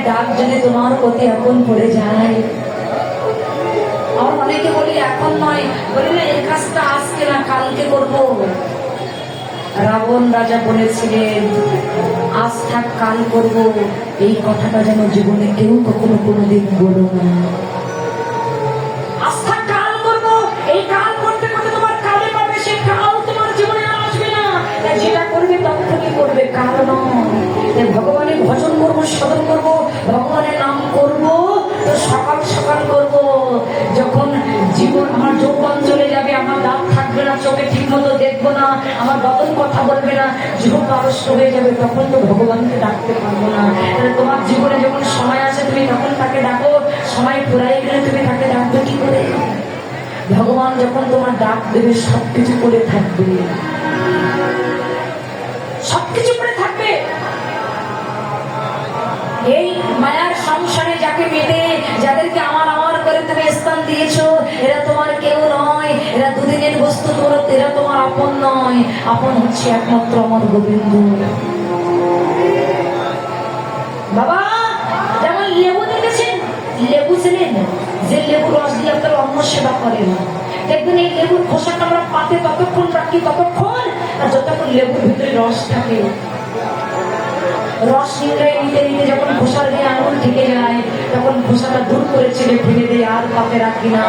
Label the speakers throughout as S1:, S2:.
S1: ডাক যদি তোমার প্রতি এখন পড়ে যায়, আমার অনেকে বলি এখন নয়, বলি না এই কাজটা আজকে না কালকে করবো। রাবণ রাজা বলেছিলেন আজ থাক কাল করবো, এই কথাটা যেন জীবনে কেউ কখনো কোনোদিন বলো না। আজ থাক কাল করবো, এই কাল করতে করতে তোমার কালে পাবে, সে কাল তোমার জীবনে আসবে না। যেটা করবে তখনই করবে, কাল নয়। ভগবানের ভজন করবো, সাধন করবো, ভগবানের নাম করবো, তো সকাল সকাল করবো। যখন জীবন আমার যৌবন চলে যাবে, আমার দাঁত থাকবে না, চোখে ঠিক মতো দেখবো না, আমার বদন কথা বলবে না, জীবন আড়ষ্ট হয়ে যাবে, তখন তো ভগবানকে ডাকতে পারবো না। তোমার জীবনে যখন সময় আছে তুমি তখন তাকে ডাকো, সময় ফুরাই গেলে তুমি তাকে ডাকবে কি করে? ভগবান যখন তোমার ডাক দেবে সবকিছু করে থাকবে, সবকিছু করে থাকবে। এই মায়ার সংসারে যাকে পেতে, যাদেরকে আমার আমার করে তুমি স্থান দিয়েছো, এরা তোমার কেউ নয়, এরা দুদিনের বস্তু, এরা তোমার আপন নয়। আপন হচ্ছে একমাত্র আমার গোবিন্দ। বাবা যেমন লেবু দেখেছেন, লেবু ছিলেন যে লেবু রস দিয়ে আপনার অন্ন সেবা করেন, দেখবেন এই লেবুর খোসাটা আমরা পাতে ততক্ষণ রাখি, ততক্ষণ আর যতক্ষণ লেবুর ভিতরে রস থাকে। রস নিংড়ায় নিতে নিতে যখন খোসার দিয়ে আঙুল ঢেকে যায়, তখন খোসাটা দূর করে ছেড়ে ফেলে দিয়ে আর পাতে রাখি না।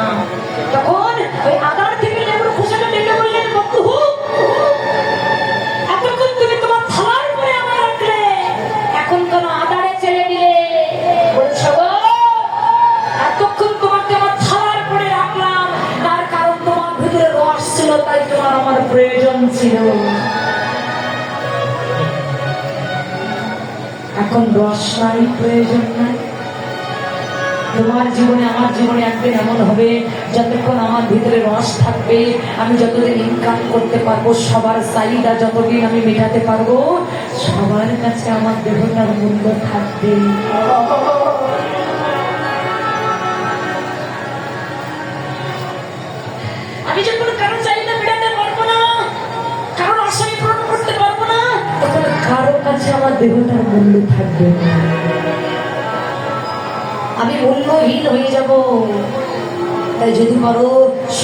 S1: তখন ওই আদার থেকে লেবুর খোসাটা ডেকে বললেন, বন্ধু এতক্ষণ তুমি তোমার থালার পরে আমার রাখলে, এখন কেন আদারে ছেড়ে দিলে? বলছো গো এতক্ষণ তোমাকে আমার থালার পরে রাখলাম, তার কারণ তোমার ভিতরে রস ছিল, তাই তোমার আমার প্রয়োজন ছিল। এখন রস নাই, প্রয়োজন নাই। তোমার জীবনে আমার জীবনে একদিন এমন হবে, যতক্ষণ আমার ভিতরে রস থাকবে, আমি যতদিন ইনকাম করতে পারবো, সবার চাহিদা যতদিন আমি মেটাতে পারবো, সবার কাছে আমার দেহটার মূল্য থাকবে। আমি যখন কারো চাহিদা মেটাতে পারবো না, কারোর আশা পূরণ করতে পারবো না, তখন কারো কাছে আমার দেহটার মূল্য থাকবে না, আমি মূল্যহীন হয়ে যাব। তাই যদি পারো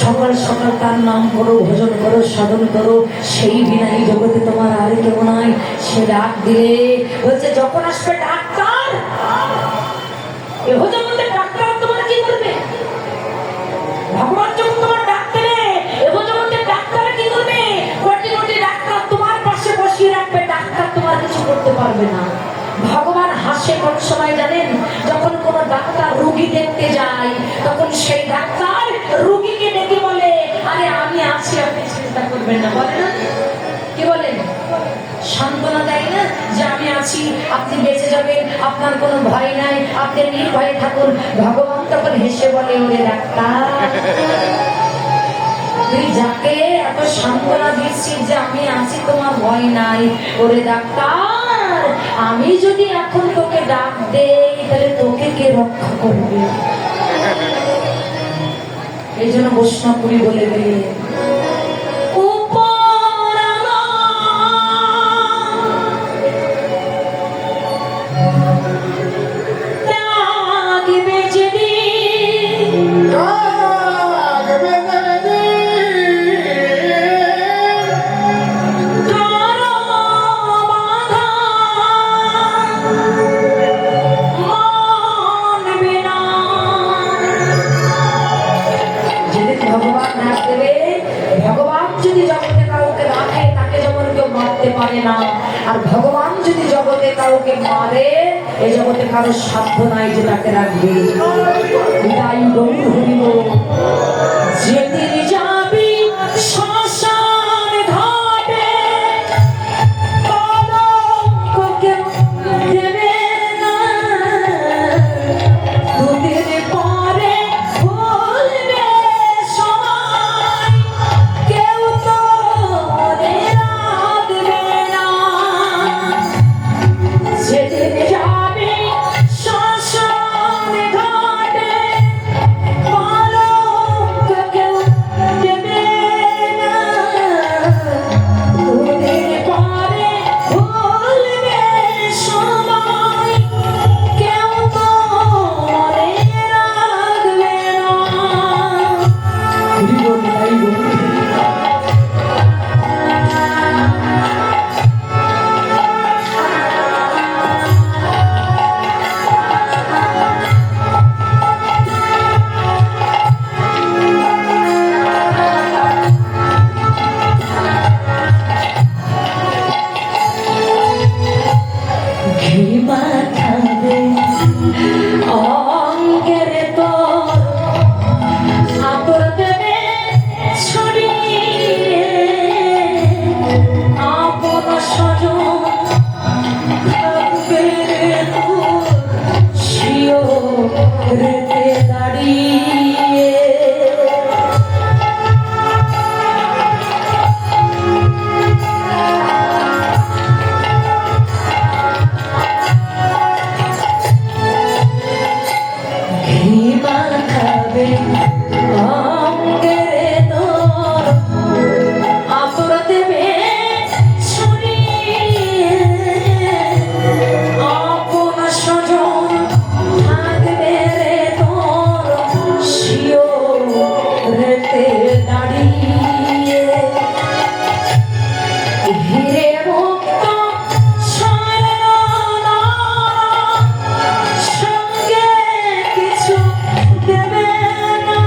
S1: সকাল সকাল তার নাম করো, ভজন করো, সাধন করো, সেই বিনাই জগতে তোমার আর কেউ নাই। সে ডাক দিলে বলছে যখন আসবে ডাক্তার, এ জগতে ডাক্তার তোমার কি করবে? ভগবান যখন তোমার ডাক দেবে, এ জগতে ডাক্তার কি করবে? কোটি কোটি ডাক্তার তোমার পাশে বসিয়ে রাখবে, ডাক্তার তোমার কিছু করতে পারবে না। ভগবান হাসে কোন সময় জানেন? যখন কোন ডাক্তার রোগী দেখতে যায়, তখন সেই ডাক্তার রোগীকে ডেকে বলে, আরে আমি আছি, আপনি চিন্তা করবেন না। বলে না? কি বলেন? সান্ত্বনা দেয় না যে আমি আছি, আপনি বেঁচে যাবেন, আপনার কোনো ভয় নাই, আপনি নির্ভয়ে থাকুন। ভগবান তখন হেসে বলে, ওরে ডাক্তার, তুই যাকে এত সান্ত্বনা দিচ্ছিস যে আমি আছি, তোমার ভয় নাই, ওরে ডাক্তার, আমি যদি এখন তোকে ডাক দেই, তাহলে তোকে কে রক্ষা করবে? এই জন্য বৈষ্ণবপুরী বলে গেলে না, আর ভগবান যদি জগতে কাউকে মারে, এই জগতে কারো সাধ্য নাই যে তাকে রাখবে। তাই গৌর হইল যেদিন যাবি শ্মশান ঘাটে, কলঙ্ককে দেবে না, দুদিন পরে ভুলবে সবাই, কেউ তো রেতে দাঁড়িয়ে ঘিমা খাবে অঙ্গে তোর আতর দেবে ছড়িয়ে আপন স্বজন থাকবে রে তোর শিয়রেতে দাঁড়িয়ে হিরে মুক্ত স্বর্ণ সঙ্গে কিছু দেবে না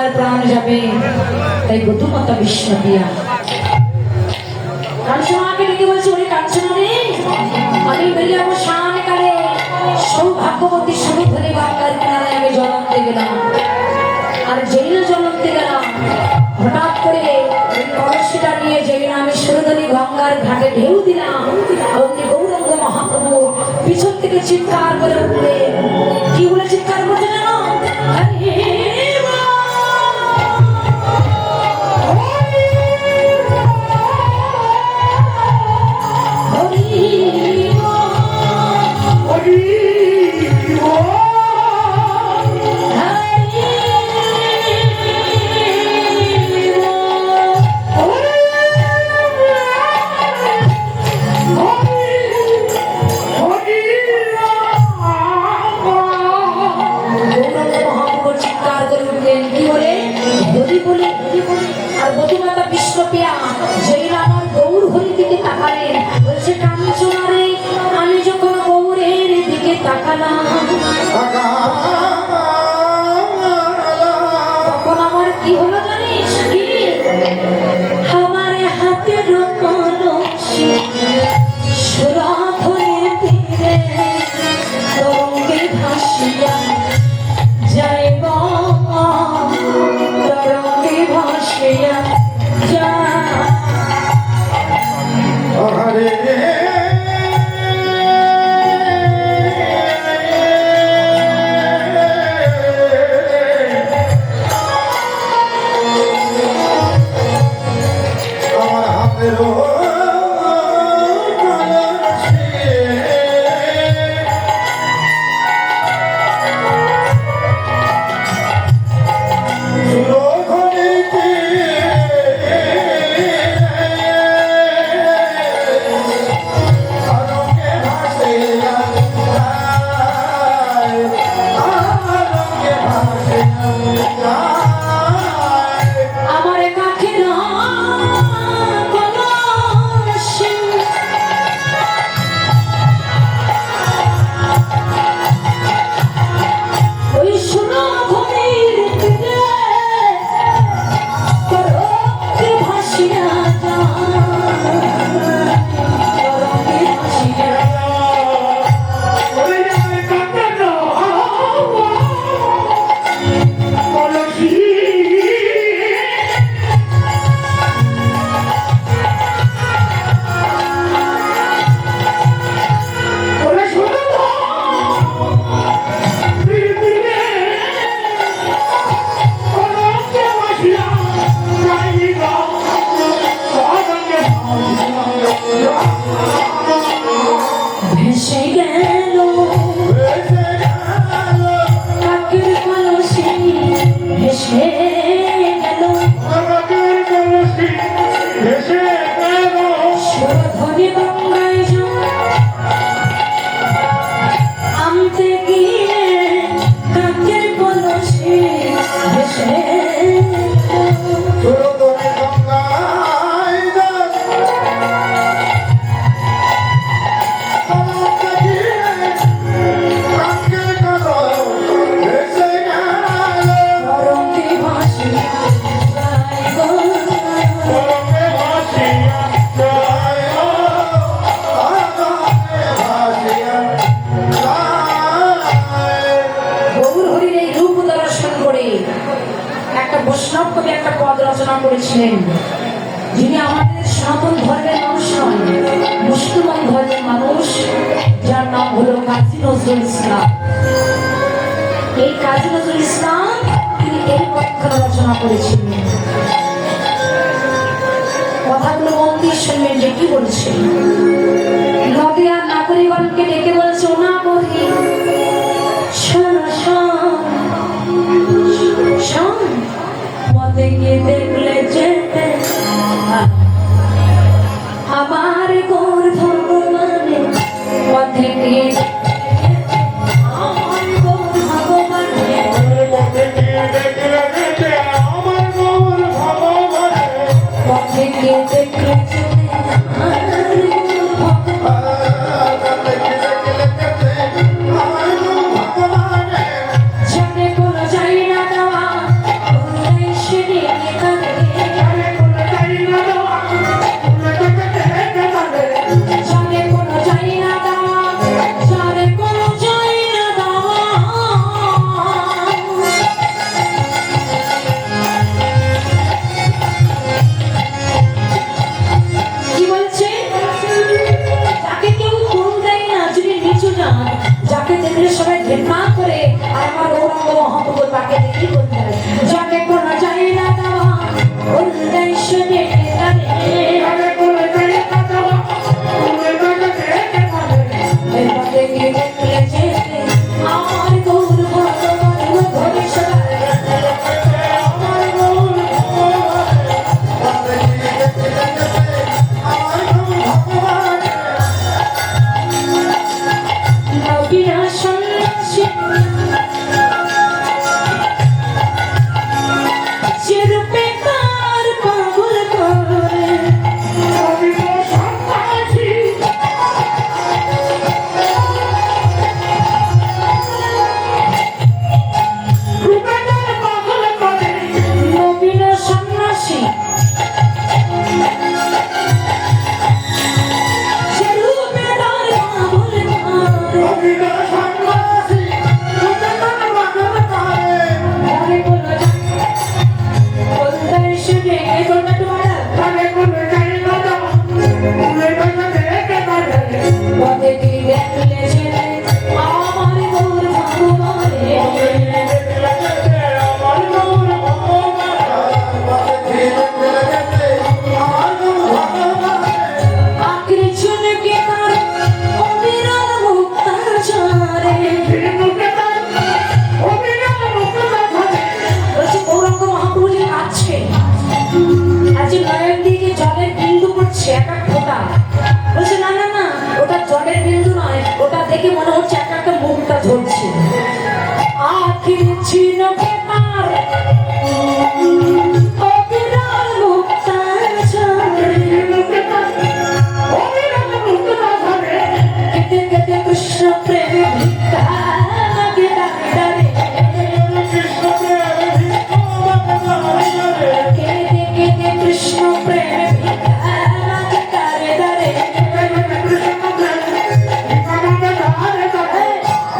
S1: আর প্রাণ যাবে। তাই বধূমাতা বিষ্ণুপ্রিয়া কাঞ্চনাকে ডেকে বলছে, ওরে কাঞ্চনা রে, আমি বেরিয়ে যাবো শান কালে সৌভাগ্যবতী সুরধনী গঙ্গার কিনারে আমি জল আনতে গেলাম। আর যেই না জল আনতে গেলাম, হঠাৎ করে ওই কলসিটা নিয়ে যেই না আমি সুরধনী গঙ্গার ঘাটে ঢেউ দিলাম, অমনি গৌরাঙ্গ মহাপ্রভু পিছন থেকে চিৎকার করে উঠলে। কি বলে চিৎকার করতে জানো? আর বধূমাতা বিষ্ণুপ্রিয়া যেই না আমার গৌর হরির দিকে তাকালেন, বলছে কাঞ্চনা রে, আমি যখন গৌরের দিকে তাকালাম তখন আমার কি হলো জানিস কি? আমার হাতের কলসি সুরধনীর তীরে তরঙ্গে ভাসিয়া যাইব, তরঙ্গে ভাসিয়া যা। করেছিলেন, যিনি আমাদের সনাতন ধর্মের মানুষ নয়, মুসলমান ধর্মের মানুষ, যার নাম হলো কাজী নজরুল ইসলাম। এই কাজী নজরুল ইসলাম তিনি এই কথা রচনা করেছিলেন। কথাগুলো মন দিয়ে শুনবেন যে কি বলছেন। নদিয়ার নাগরিকগণকে ডেকে বলছে, ও নাগরিক শোন শোন শোন, পথে গিয়ে দেখলে যেতে আমার গৌর ভগবানে, পথে গিয়ে আমার গৌর ভগবানে, পথে গিয়ে দেখলে যেতে আমার গৌর ভগবানে, পথে গিয়ে দেখলে যেতে আমার গৌর ভগবানে, জানে কোনো যাই না যাওয়া হচ্ছে এক এক ফোঁটা। বলছে না না না, ওটা জলের বিন্দু নয়, ওটা দেখে মনে হচ্ছে এক একটা মুখটা ঝরছে। আখির ছিল বেতার অবিরাল মুক্তার ঝরে, কেটে কেটে কৃষ্ণ প্রেমে ভিক্ষা মাগে ডারে ডারে, কেটে কেটে কৃষ্ণ প্রেমে ভিক্ষা মাগে ডারে ডারে।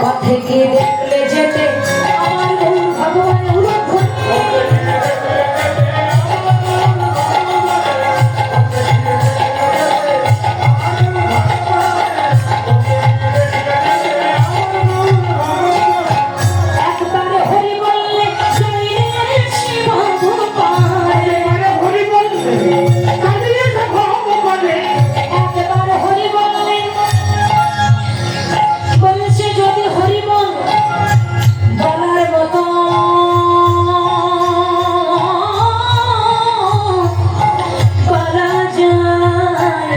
S1: পথে গিয়ে দেখলে যেতে আমার গৌর ভগবান উলঙ্ঘন, একবারে হরি বললে জয়রে শিব ভগবান, একবারে হরি বললে বলছে যদি হরি বল বলার মতো করা যায়,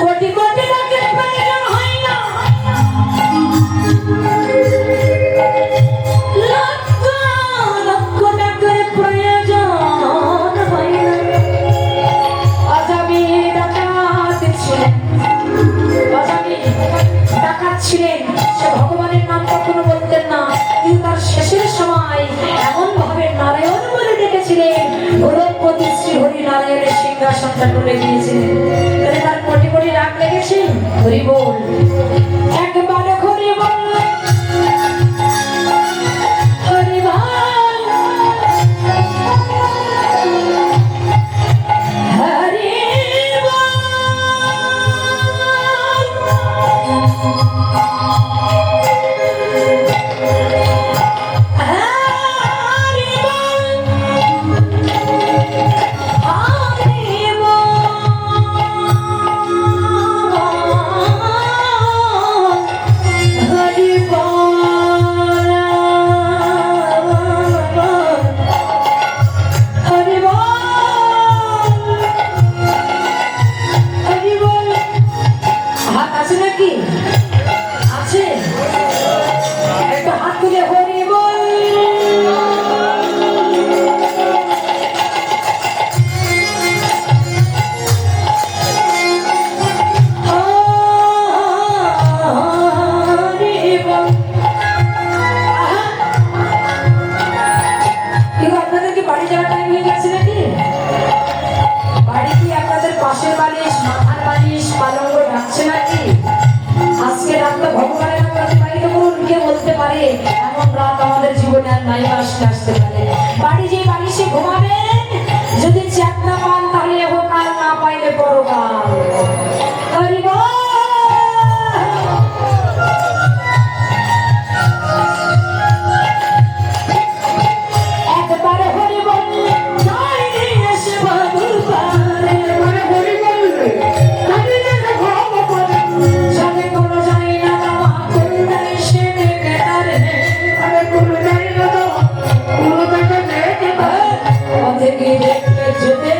S1: কোটি কোটি লোকের প্রয়োজন হয় না, লক্ষ লক্ষ টাকার প্রয়োজন হয় না। আজামি ডাকাত ছিলেন, আজামি ডাকাত ছিলেন, সে ভগবানের নাম কখনো বলতেন না, কিন্তু তার শেষের সময় এমন ভাবে নারায়ণ বলে ডেকেছিলেন, গোলকপতি শ্রী হরি নারায়ণের সিংহাসনটা তুলে দিয়েছিলেন। তাহলে তার কোটি কোটি রাগ লেগেছে। হরি বল, একবার হরি বল, হরি বল, হরি হাত আছে নাকি? আছে? একটা হাত তুলে হরি বল। হরি বল। কিন্তু আপনাদের কি বাড়ি যাওয়ার টাইম হয়ে গেছে নাকি? বাড়ি কি আপনাদের পাশের বালিশ, মাথার বালিশ, পালঙ্গ ডাকছে নাকি? আজকে রাতটা ভগবানের নামে অতিবাহিত করুন। কে বলতে পারে এমন রাত আমাদের জীবনে আর নাই বা আসতে পারে। বাড়ি যে বালিশে ঘুমাবেন, যদি চ্যাপ না পান তাহলে এহকাল, না পাইলে পরকাল। হরি বল। একবারে হরি বল, জয় রে শিব ভগবান, একবারে হরি বল, চলে কোনো যায় না বাবা কোনটাই সে দেখে তারে, আরে কোনো যায় না বাবা কোনটাই দেখে তারে, পথে গিয়ে দেখলে যেতে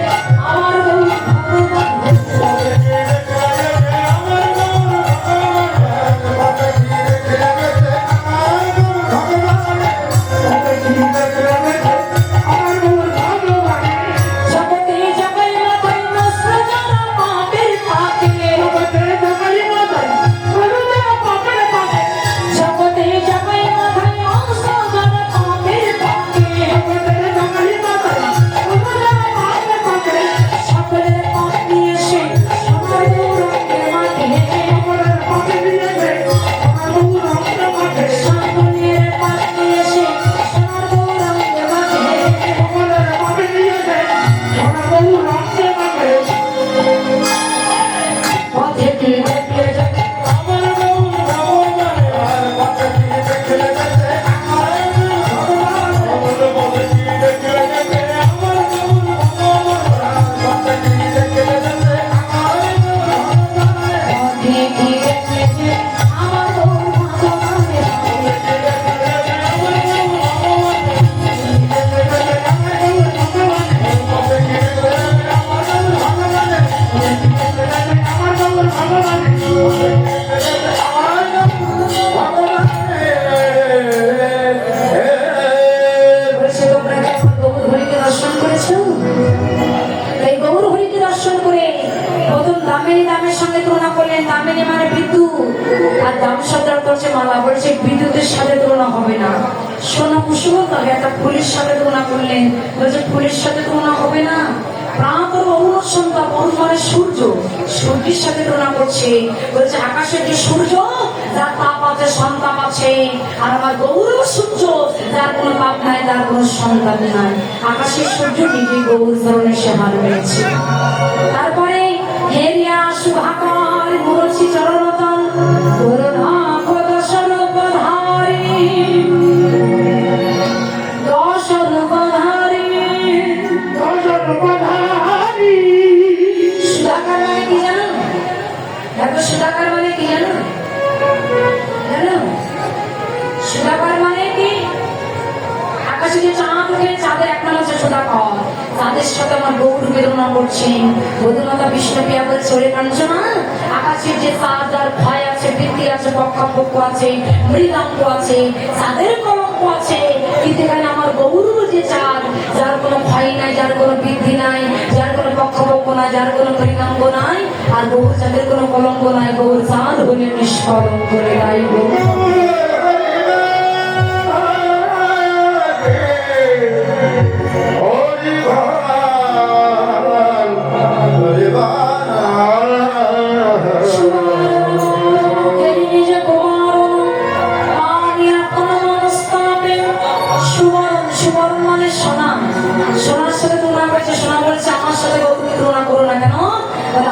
S1: সর্দার করছে মালা বলছে বিদ্যুতের সাথে তুলনা হবে না। সোনা কুসুম তবে একটা ফুলের সাথে তুলনা করলেন, বলছে ফুলের সাথে তুলনা হবে না। প্রাতর অরুণ সন্ধ্যা, অরুণ মানে সূর্য, সূর্যের সাথে তুলনা করছে, বলছে আকাশের যে সূর্য যার তাপ আছে সন্তাপ আছে, আর আমার গৌরব সূর্য যার কোনো তাপ নাই তার কোনো সন্তান নাই। আকাশের সূর্য নিজেই গৌর ধরনের সে হার হয়েছে। তারপরে হেরিয়া শুভাকর মুরছি চরণতন করুণাখ দশরূপধারী, দশরূপধারী, দশরূপধারী। সুধাকর মানে কি জানো? দেখো সুধাকর মানে কি জানো? জানো সুধাকর মানে কি? আকাশে যে চাঁদ উঠে চাঁদের এক নাম হচ্ছে সুধাকর। তাদের সাথে আমার গৌর বেদনা করছেন। বধুমাতা বিষ্ণুপ্রিয়া বলছে ওরে কাঞ্চনা, আকাশের যে চাঁদ যার ভয় আছে, বৃত্তি আছে, পক্ষাপক্ষ আছে, মৃদাঙ্গ আছে, চাঁদের কলঙ্ক আছে, কিন্তু এখানে আমার গৌর যে চাঁদ যার কোনো ভয় নাই, যার কোনো বৃদ্ধি নাই, যার কোনো পক্ষপক্ষ নাই, যার কোনো মৃদাঙ্গ নাই, আর গৌর চাঁদের কোনো কলঙ্ক নাই, গৌর চাঁদ হলে নিষ্কলঙ্ক করে গাইব।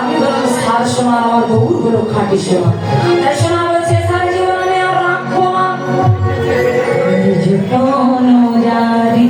S1: আমি বললাম সার সোনা, আমার গৌর হলো খাঁটি সোনা। তাই সোনা বলছে সার জীবন আমি আর রাখবো না। জারি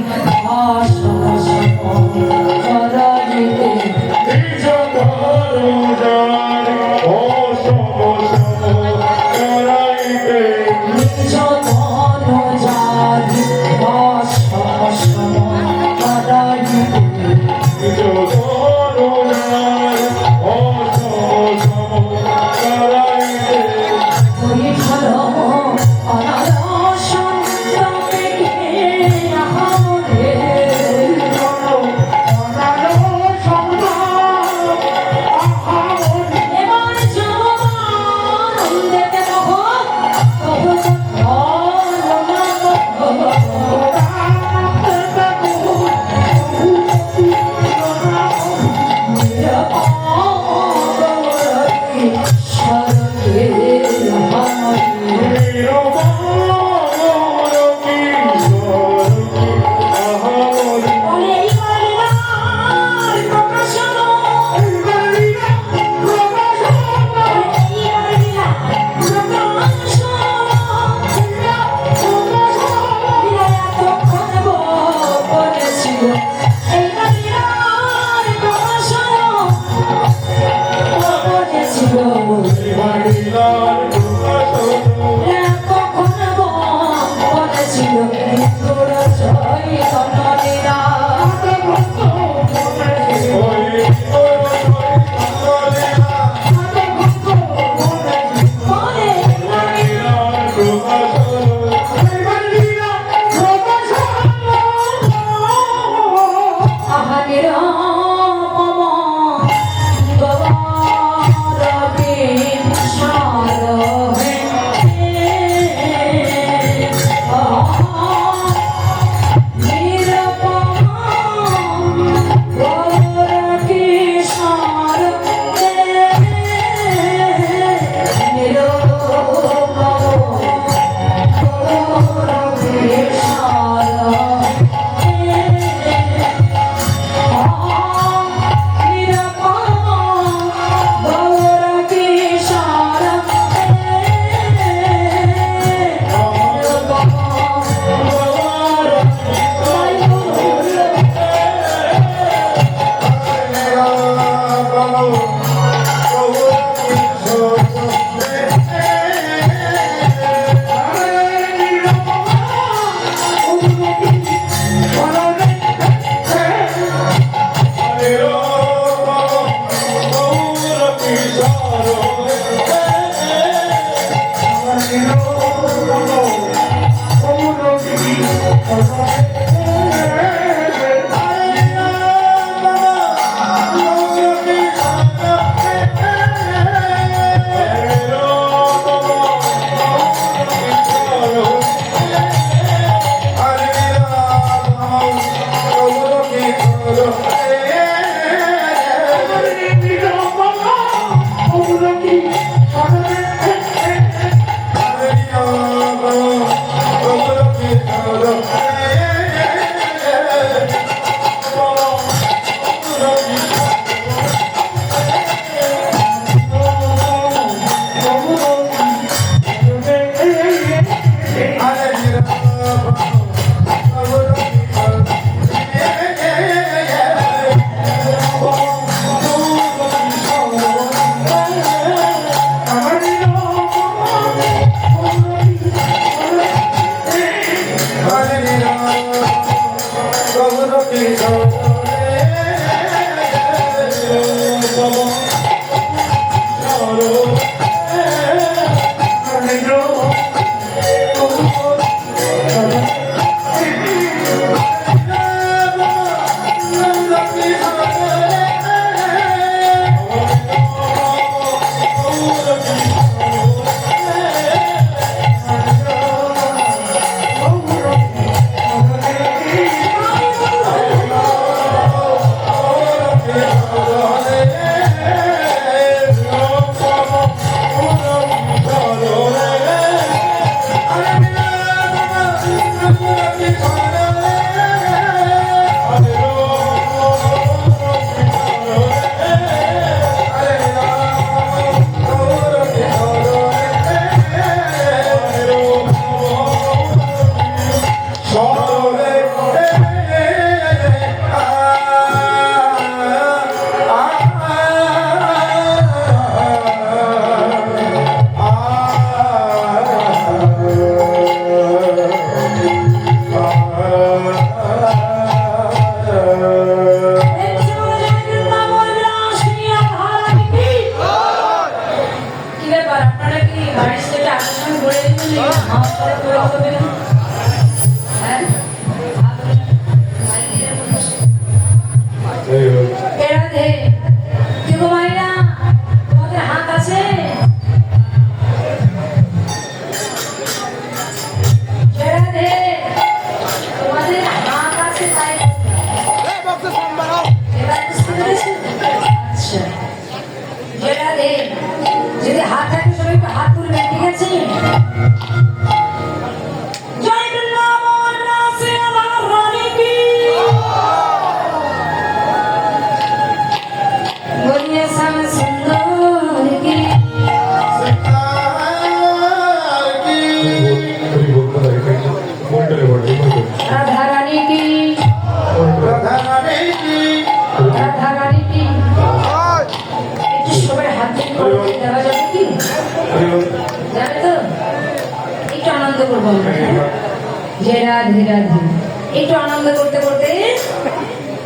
S1: একটু আনন্দ করতে করতে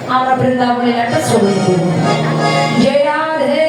S1: আমরা বৃন্দাবনের একটা ছবি করবো। জয় রাধে।